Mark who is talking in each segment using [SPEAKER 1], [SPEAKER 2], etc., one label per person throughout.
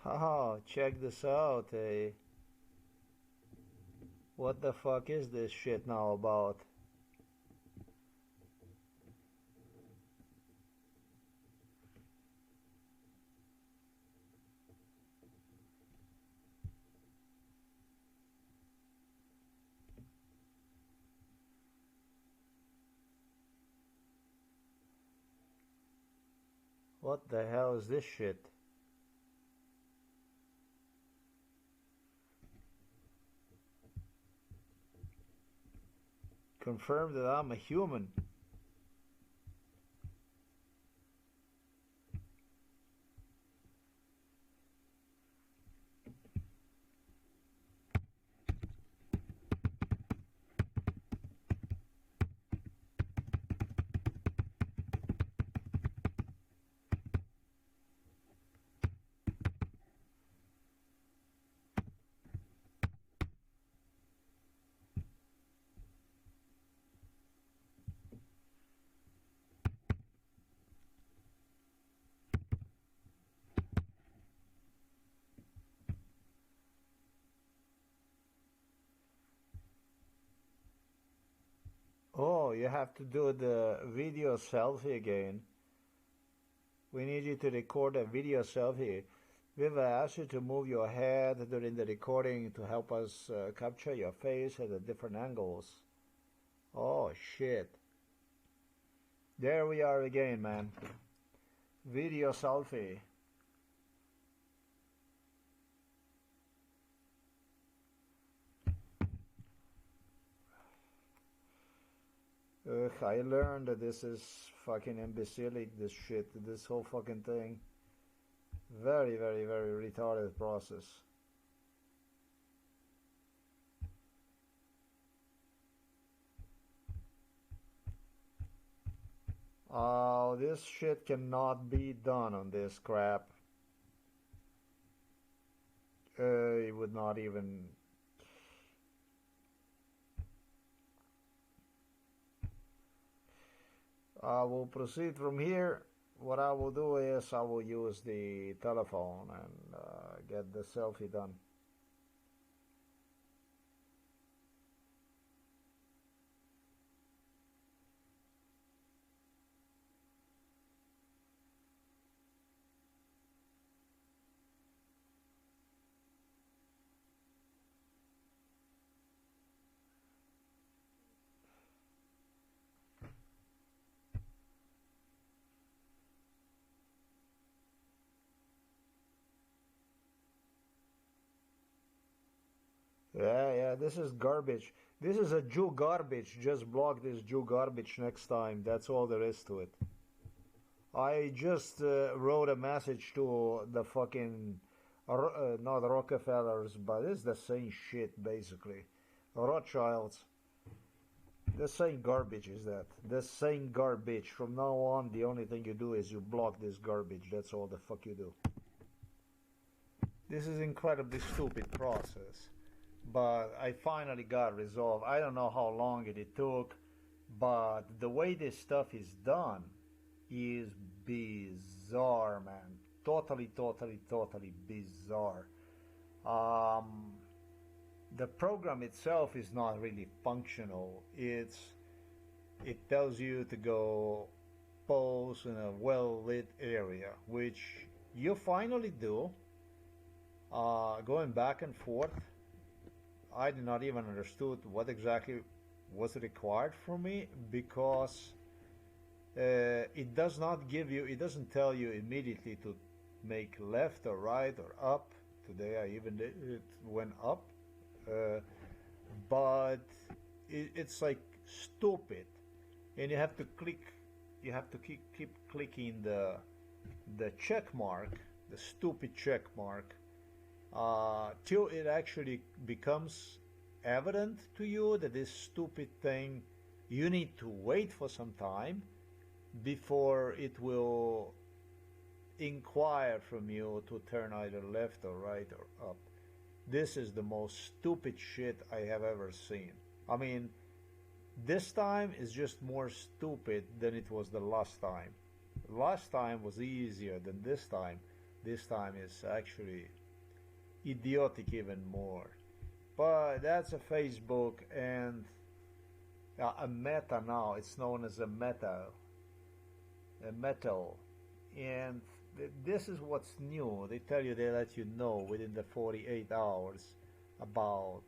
[SPEAKER 1] Oh, check this out, eh? What the fuck is this shit now about? What the hell is this shit? Confirm that I'm a human. Oh, you have to do the video selfie again. We need you to record a video selfie. We've asked you to move your head during the recording to help us capture your face at the different angles. Oh, shit. There we are again, man. Video selfie. I learned that this is fucking imbecilic, this shit, this whole fucking thing. Very, very, very retarded process. Oh, this shit cannot be done on this crap. It would not even... I will proceed from here. What I will do is I will use the telephone and get the selfie done. Yeah, this is garbage. This is a Jew garbage. Just block this Jew garbage next time. That's all there is to it. I just wrote a message to the fucking, not Rockefellers, but it's the same shit basically. Rothschilds. The same garbage is that. The same garbage. From now on, the only thing you do is you block this garbage. That's all the fuck you do. This is incredibly stupid process. But I finally got resolved. I don't know how long it took, but the way this stuff is done is bizarre, man. Totally, totally, totally bizarre. The program itself is not really functional. It tells you to go pose in a well-lit area, which you finally do. Going back and forth. I did not even understood what exactly was required from me, because it does not give you, it doesn't tell you immediately to make left or right or up. Today I even did, it went up, but it's like stupid, and you have to click, you have to keep clicking the check mark, the stupid check mark, till it actually becomes evident to you that this stupid thing, you need to wait for some time before it will inquire from you to turn either left or right or up. This is the most stupid shit I have ever seen. I mean, this time is just more stupid than it was the last time. Last time was easier than this time. This time is actually idiotic even more. But that's a Facebook and a Meta now. It's known as a Metal. And this is what's new. They tell you, they let you know within the 48 hours about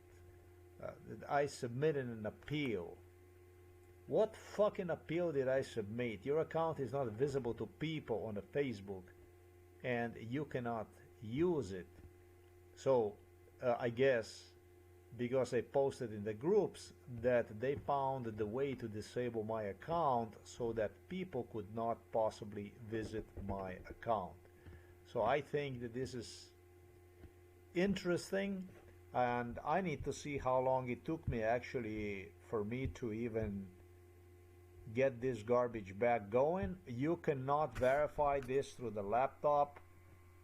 [SPEAKER 1] I submitted an appeal. What fucking appeal did I submit? Your account is not visible to people on the Facebook and you cannot use it. So I guess because I posted in the groups that they found the way to disable my account so that people could not possibly visit my account. So I think that this is interesting, and I need to see how long it took me actually for me to even get this garbage back going. You cannot verify this through the laptop.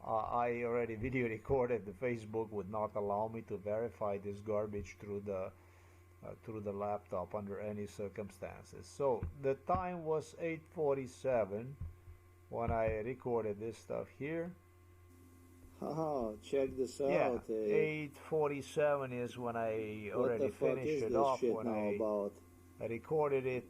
[SPEAKER 1] I already video recorded. The Facebook would not allow me to verify this garbage through the laptop under any circumstances. So the time was 8:47 when I recorded this stuff here.
[SPEAKER 2] Haha, check this
[SPEAKER 1] Yeah,
[SPEAKER 2] out.
[SPEAKER 1] 8:47 is when I already finished it off. When I recorded it.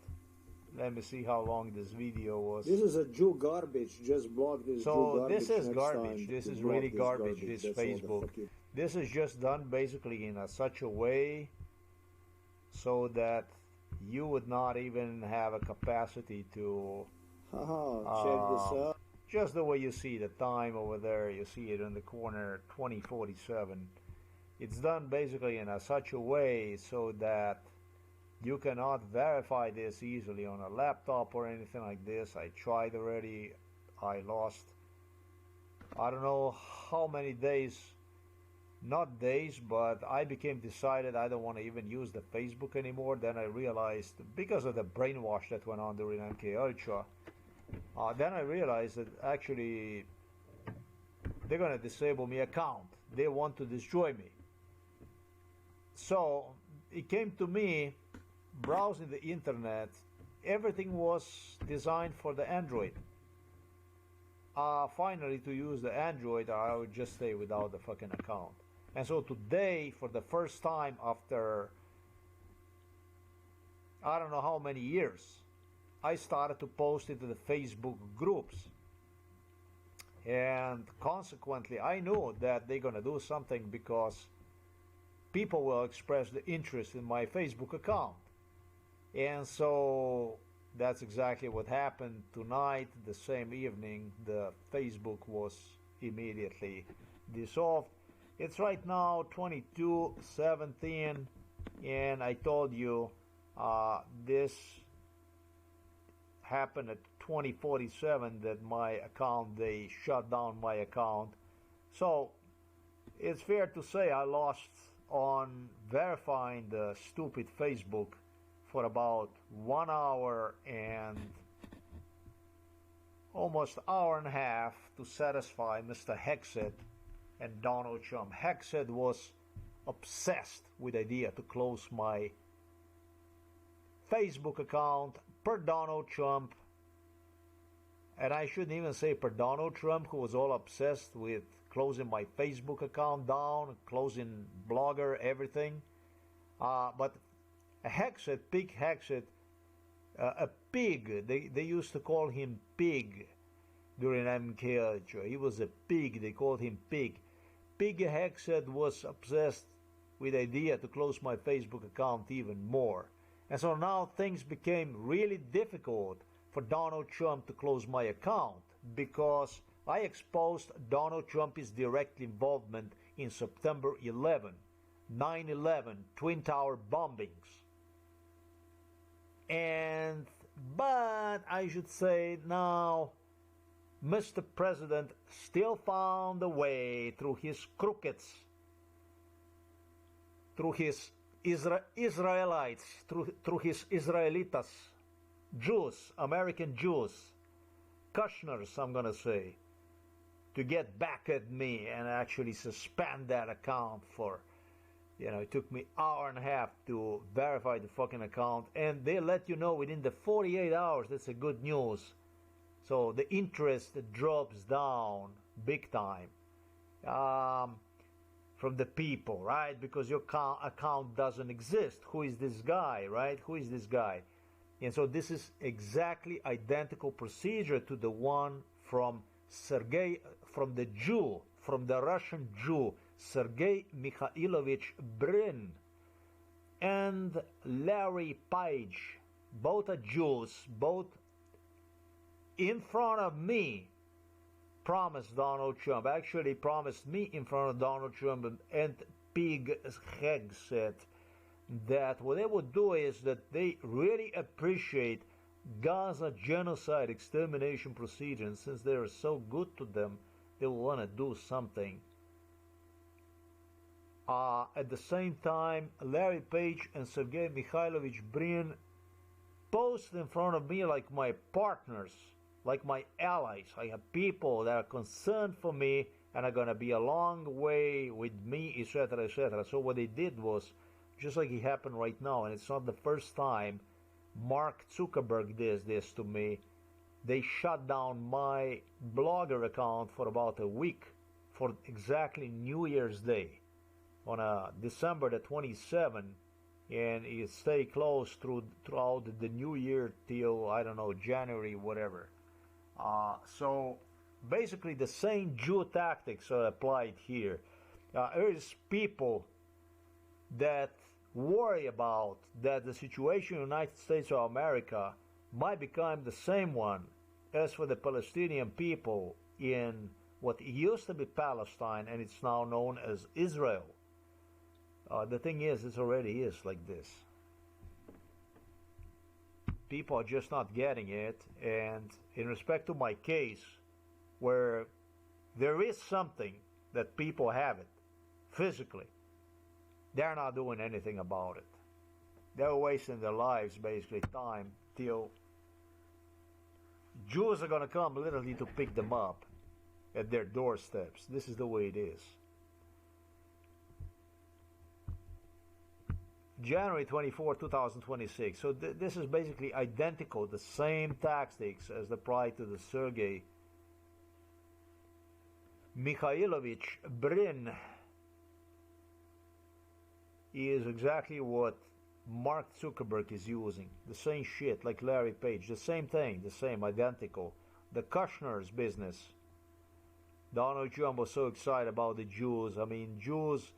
[SPEAKER 1] Let me see how long this video was.
[SPEAKER 2] This is a Jew garbage. Just block this Jew garbage.
[SPEAKER 1] This is garbage. This is really garbage, this Facebook. This is just done basically in such a way so that you would not even have a capacity to...
[SPEAKER 2] check this out.
[SPEAKER 1] Just the way you see the time over there, you see it in the corner, 20:47. It's done basically in such a way so that you cannot verify this easily on a laptop or anything like this. I tried already. I lost, I don't know how many days, not days, but I became decided I don't want to even use the Facebook anymore. Then I realized, because of the brainwash that went on during MK Ultra, then I realized that actually they're going to disable my account. They want to destroy me. So it came to me, browsing the internet, everything was designed for the Android. Finally, to use the Android, I would just stay without the fucking account. And so today, for the first time after I don't know how many years, I started to post into the Facebook groups. And consequently, I knew that they're gonna do something because people will express the interest in my Facebook account. And so that's exactly what happened tonight. The same evening, the Facebook was immediately dissolved. It's right now 22:17, and I told you this happened at 20:47 that my account, they shut down my account. So it's fair to say I lost on verifying the stupid Facebook for about 1 hour and almost hour and a half to satisfy Mr. Hexed and Donald Trump. Hexed was obsessed with the idea to close my Facebook account per Donald Trump. And I shouldn't even say per Donald Trump, who was all obsessed with closing my Facebook account down, closing Blogger, everything. But a Hexed, Pig Hexed, a pig, they used to call him Pig during MK Ultra. He was a pig, they called him Pig. Pig Hexed was obsessed with the idea to close my Facebook account even more. And so now things became really difficult for Donald Trump to close my account because I exposed Donald Trump's direct involvement in September 11, 9/11, Twin Tower bombings. But I should say now, Mr. President still found a way through his crookeds, through his Israelites, through his Israelitas, Jews, American Jews, Kushners, I'm gonna say, to get back at me and actually suspend that account for, it took me an hour and a half to verify the fucking account, and they let you know within the 48 hours. That's a good news. So the interest drops down big time, from the people, right? Because your account doesn't exist. Who is this guy, right? Who is this guy? And so this is exactly identical procedure to the one from Sergei, from the Jew, from the Russian Jew, Sergei Mikhailovich Brin, and Larry Page. Both are Jews, both in front of me promised Donald Trump, actually promised me in front of Donald Trump, and Pig Heg said that what they would do is that they really appreciate Gaza genocide extermination procedure, and since they are so good to them, they will want to do something. At the same time, Larry Page and Sergei Mikhailovich Brin posed in front of me like my partners, like my allies. I have people that are concerned for me and are going to be a long way with me, etc., etc. So what they did was, just like it happened right now, and it's not the first time Mark Zuckerberg did this to me, they shut down my Blogger account for about a week, for exactly New Year's Day, on December the 27th, and it stay closed throughout the new year till, I don't know, January, whatever. So basically the same Jew tactics are applied here. There is people that worry about that the situation in the United States of America might become the same one as for the Palestinian people in what used to be Palestine, and it's now known as Israel. The thing is, it already is like this. People are just not getting it, and in respect to my case, where there is something that people have it physically, they're not doing anything about it. They're wasting their lives, basically, time, till Jews are going to come literally to pick them up at their doorsteps. This is the way it is. January 24, 2026. So this is basically identical, the same tactics as applied to the Sergei Mikhailovich Brin is exactly what Mark Zuckerberg is using. The same shit, like Larry Page. The same thing, the same, identical. The Kushner's business. Donald Trump was so excited about the Jews. I mean, Jews,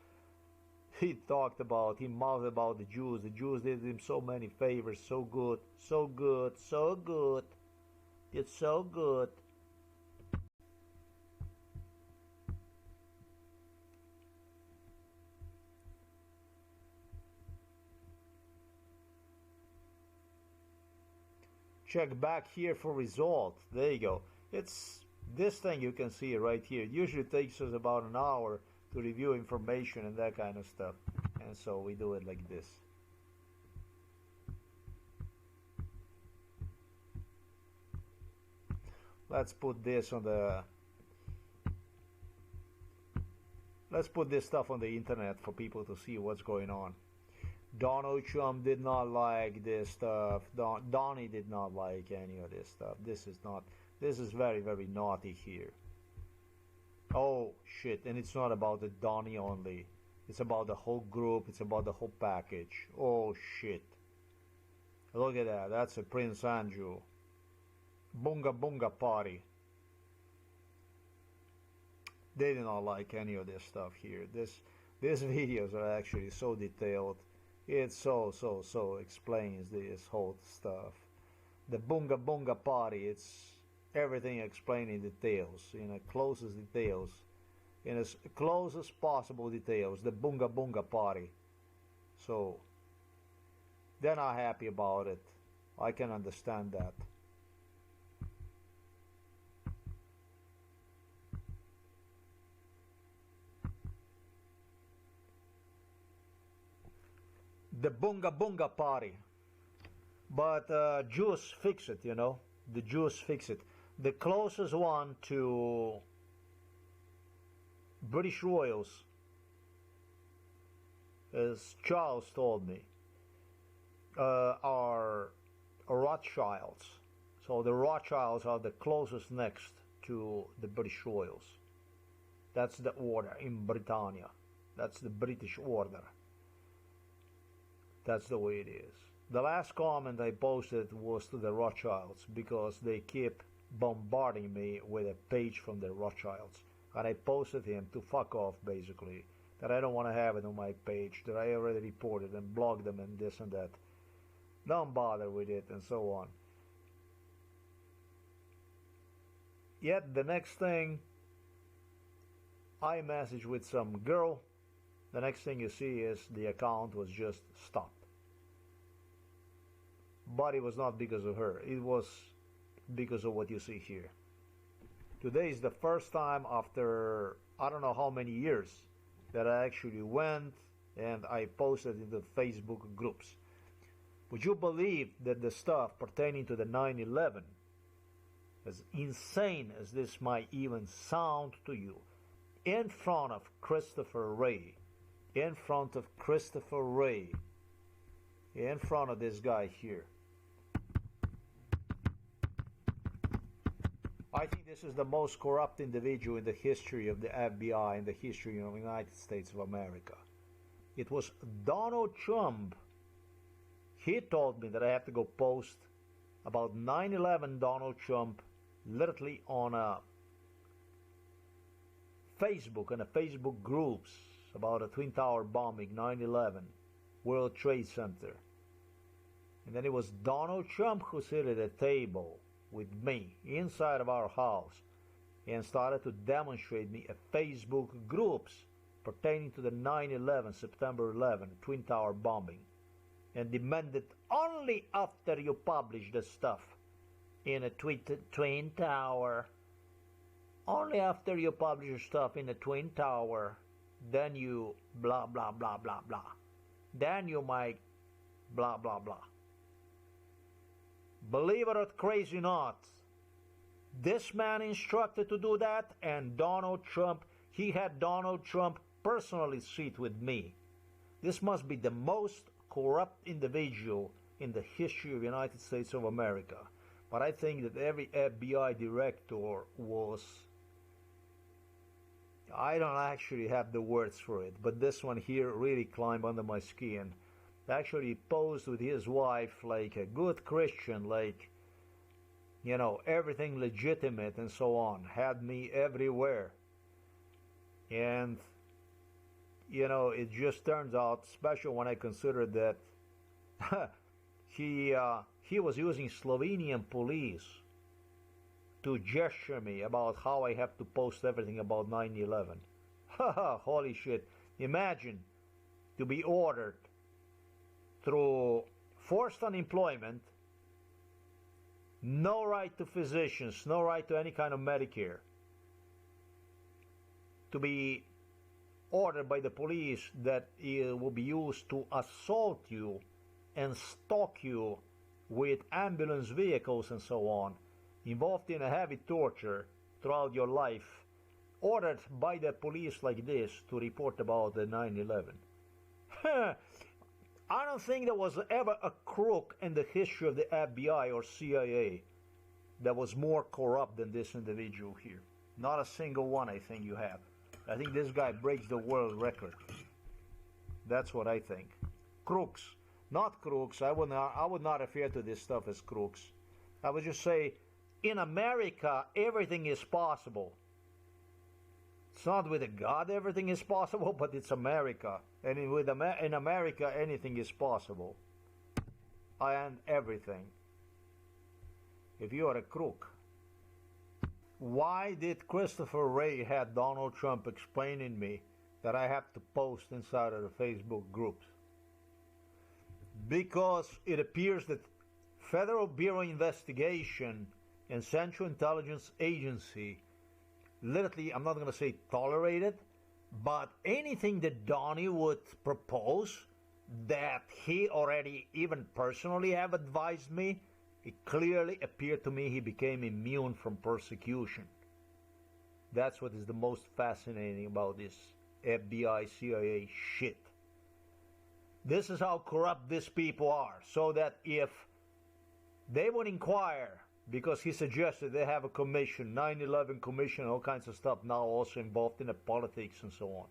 [SPEAKER 1] he mouthed about the Jews. The Jews did him so many favors, so good, so good, so good. It's so good. Check back here for result. There you go. It's this thing, you can see it right here. It usually takes us about an hour to review information and that kind of stuff. And so we do it like this. Let's put this on the... Let's put this stuff on the internet for people to see what's going on. Donald Trump did not like this stuff. Donnie did not like any of this stuff. This is very, very naughty here. Oh shit, and it's not about the Donnie only. It's about the whole group, it's about the whole package. Oh shit. Look at that, that's a Prince Andrew. Bunga bunga party. They did not like any of this stuff here. These videos are actually so detailed. It so explains this whole stuff. The bunga bunga party, it's everything explained in details, in the closest details, in as close as possible details, the bunga bunga party. So, they're not happy about it. I can understand that. The bunga bunga party. But Jews fix it, you know. The Jews fix it. The closest one to British royals, as Charles told me, are Rothschilds. So the Rothschilds are the closest next to the British royals. That's the order in Britannia. That's the British order. That's the way it is. The last comment I posted was to the Rothschilds because they keep bombarding me with a page from the Rothschilds. And I posted him to fuck off, basically. That I don't want to have it on my page, that I already reported and blocked them and this and that. Don't bother with it and so on. Yet the next thing, I messaged with some girl. The next thing you see is the account was just stopped. But it was not because of her. It was because of what you see here. Today is the first time after I don't know how many years that I actually went and I posted in the Facebook groups. Would you believe that the stuff pertaining to the 9/11, as insane as this might even sound to you, in front of Christopher Wray, in front of this guy here, I think this is the most corrupt individual in the history of the FBI, in the history of the United States of America. It was Donald Trump. He told me that I have to go post about 9/11 Donald Trump literally on a Facebook, and a Facebook groups about a Twin Tower bombing, 9/11, World Trade Center. And then it was Donald Trump who sat at a table with me inside of our house and started to demonstrate me a Facebook groups pertaining to the 9/11, September 11, Twin Tower bombing, and demanded only after you publish the stuff in a Twin Tower, only after you publish your stuff in the Twin Tower, then you blah blah blah blah blah, then you might blah blah blah. Believe it or crazy not, this man instructed to do that, and Donald Trump, he had Donald Trump personally sit with me. This must be the most corrupt individual in the history of the United States of America. But I think that every FBI director was, I don't actually have the words for it, but this one here really climbed under my skin. Actually posed with his wife like a good Christian, like, you know, everything legitimate and so on, had me everywhere. And, you know, it just turns out, especially when I consider that he was using Slovenian police to gesture me about how I have to post everything about 9/11. Holy shit. Imagine to be ordered through forced unemployment, no right to physicians, no right to any kind of Medicare, to be ordered by the police that it will be used to assault you and stalk you with ambulance vehicles and so on, involved in a heavy torture throughout your life, ordered by the police like this to report about the 9/11. I don't think there was ever a crook in the history of the FBI or CIA that was more corrupt than this individual here. Not a single one, I think you have. I think this guy breaks the world record. That's what I think. Crooks. Not crooks. I would not refer to this stuff as crooks. I would just say, in America, everything is possible. It's not with a God everything is possible, but it's America. And in America, anything is possible. And everything. If you are a crook. Why did Christopher Wray have Donald Trump explaining me that I have to post inside of the Facebook groups? Because it appears that Federal Bureau of Investigation and Central Intelligence Agency literally, I'm not going to say tolerated, but anything that Donnie would propose that he already even personally have advised me, it clearly appeared to me he became immune from persecution. That's what is the most fascinating about this FBI, CIA shit. This is how corrupt these people are, so that if they would inquire because he suggested they have a commission, 9/11 commission, all kinds of stuff now also involved in the politics and so on.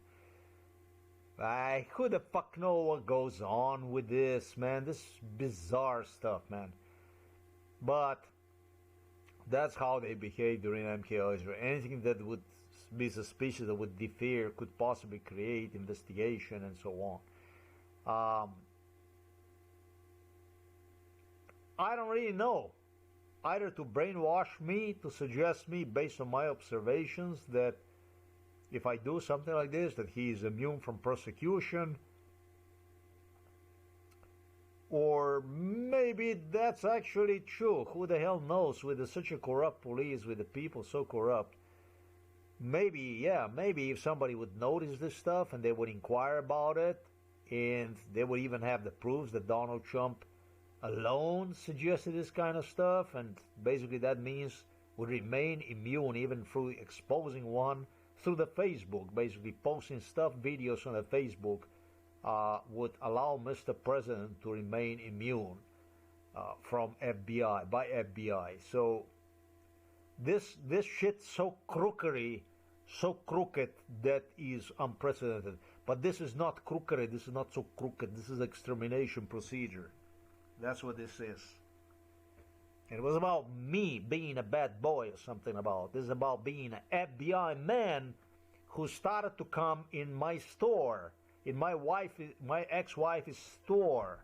[SPEAKER 1] Who the fuck know what goes on with this, man? This bizarre stuff, man. But that's how they behave during MK Ultra. Anything that would be suspicious, that would defer, could possibly create investigation and so on. I don't really know. Either to brainwash me, to suggest me based on my observations that if I do something like this, that he is immune from prosecution, or maybe that's actually true. Who the hell knows? With such a corrupt police, with the people so corrupt, maybe if somebody would notice this stuff and they would inquire about it, and they would even have the proofs that Donald Trump alone suggested this kind of stuff, and basically that means would remain immune even through exposing one through the Facebook, basically posting stuff, videos on the Facebook, would allow Mr. President to remain immune from FBI, by FBI. So this shit so crooked that is unprecedented. But this is not crookery, this is not so crooked, this is extermination procedure. That's what this is. It was about me being a bad boy or something about. This is about being an FBI man who started to come in my store, in my ex-wife's store,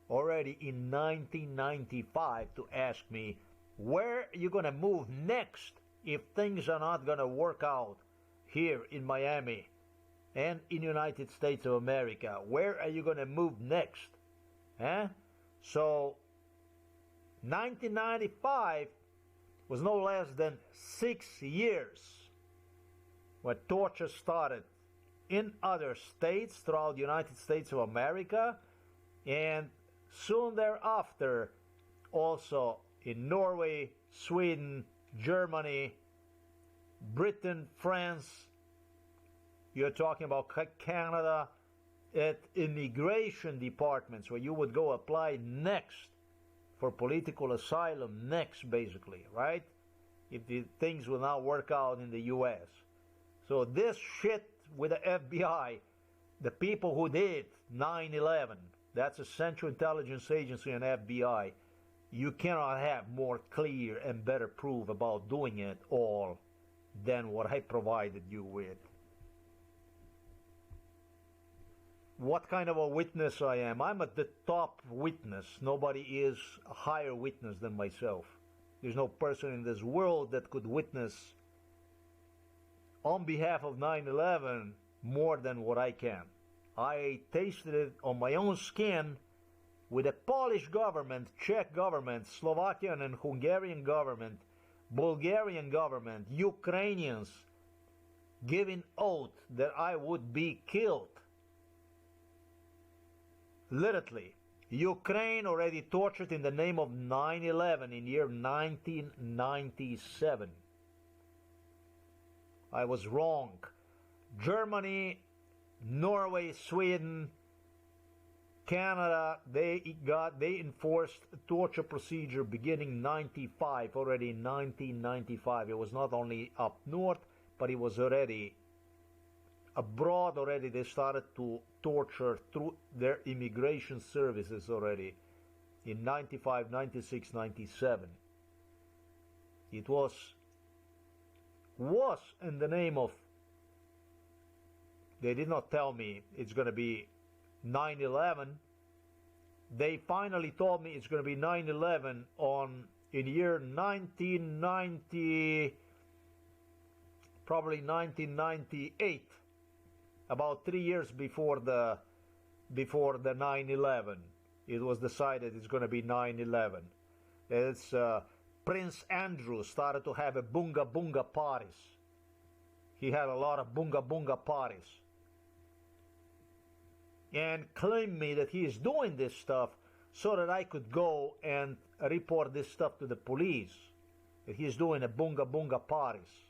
[SPEAKER 1] already in 1995 to ask me, where are you going to move next if things are not going to work out here in Miami and in the United States of America? Where are you going to move next? Huh? So 1995 was no less than 6 years when torture started in other states throughout the United States of America, and soon thereafter also in Norway, Sweden, Germany, Britain, France. You're talking about Canada, at immigration departments where you would go apply next for political asylum next, basically, right? If the things will not work out in the U.S. So this shit with the FBI, the people who did 9/11, that's a Central Intelligence Agency and FBI, you cannot have more clear and better proof about doing it all than what I provided you with. What kind of a witness I am? I'm at the top witness. Nobody is a higher witness than myself. There's no person in this world that could witness on behalf of 9/11 more than what I can. I tasted it on my own skin with the Polish government, Czech government, Slovakian and Hungarian government, Bulgarian government, Ukrainians giving oath that I would be killed. Literally, Ukraine already tortured in the name of 9/11 in year 1997. I was wrong. Germany, Norway, Sweden, Canada, they enforced a torture procedure beginning 95, already in 1995. It was not only up north, but it was already abroad already. They started to torture through their immigration services already in 95, 96, 97. It was in the name of, they did not tell me it's going to be 9/11. They finally told me it's going to be 9/11 in year 1990, probably 1998, about 3 years before the 9/11. It was decided it's going to be 9/11. It's Prince Andrew started to have a bunga bunga parties. He had a lot of bunga bunga parties, and claimed me that he is doing this stuff so that I could go and report this stuff to the police, that he is doing a bunga bunga parties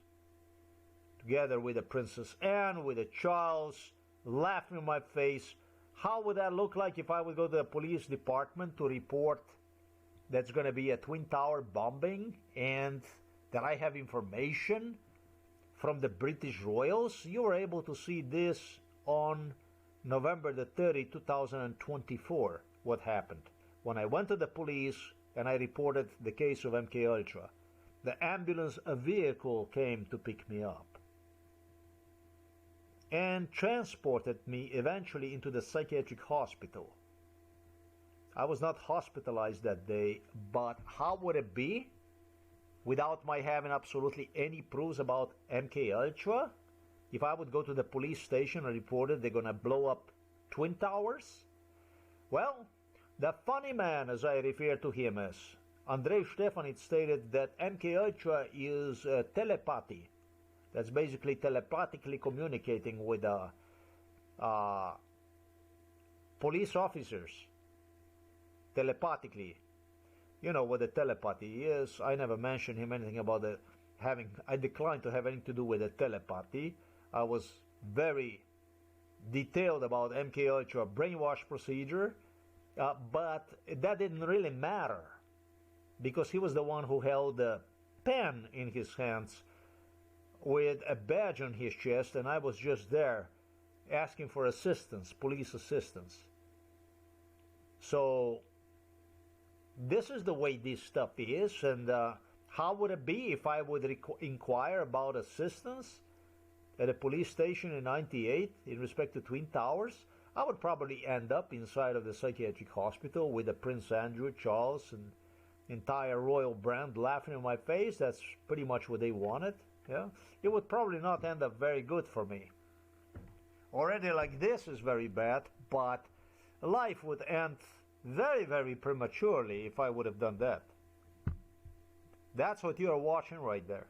[SPEAKER 1] together with the Princess Anne, with the Charles, laughing in my face. How would that look like if I would go to the police department to report that's going to be a Twin Tower bombing and that I have information from the British Royals. You were able to see this on November the 30th, 2024, what happened. When I went to the police and I reported the case of MKUltra, the ambulance, a vehicle came to pick me up and transported me eventually into the psychiatric hospital. I was not hospitalized that day, but how would it be without my having absolutely any proofs about MKUltra? If I would go to the police station and report it, they're gonna blow up Twin Towers? Well, the funny man, as I refer to him as, Andrei Stefanit, stated that MKUltra is telepathy. That's basically telepathically communicating with police officers. Telepathically. You know what the telepathy is. I never mentioned him anything about I declined to have anything to do with the telepathy. I was very detailed about MKUltra brainwash procedure, but that didn't really matter because he was the one who held a pen in his hands with a badge on his chest, and I was just there asking for assistance, police assistance. So this is the way this stuff is, and how would it be if I would inquire about assistance at a police station in '98 in respect to Twin Towers? I would probably end up inside of the psychiatric hospital with the Prince Andrew, Charles, and entire royal brand laughing in my face. That's pretty much what they wanted. Yeah, it would probably not end up very good for me. Already like this is very bad, but life would end very, very prematurely if I would have done that. That's what you are watching right there.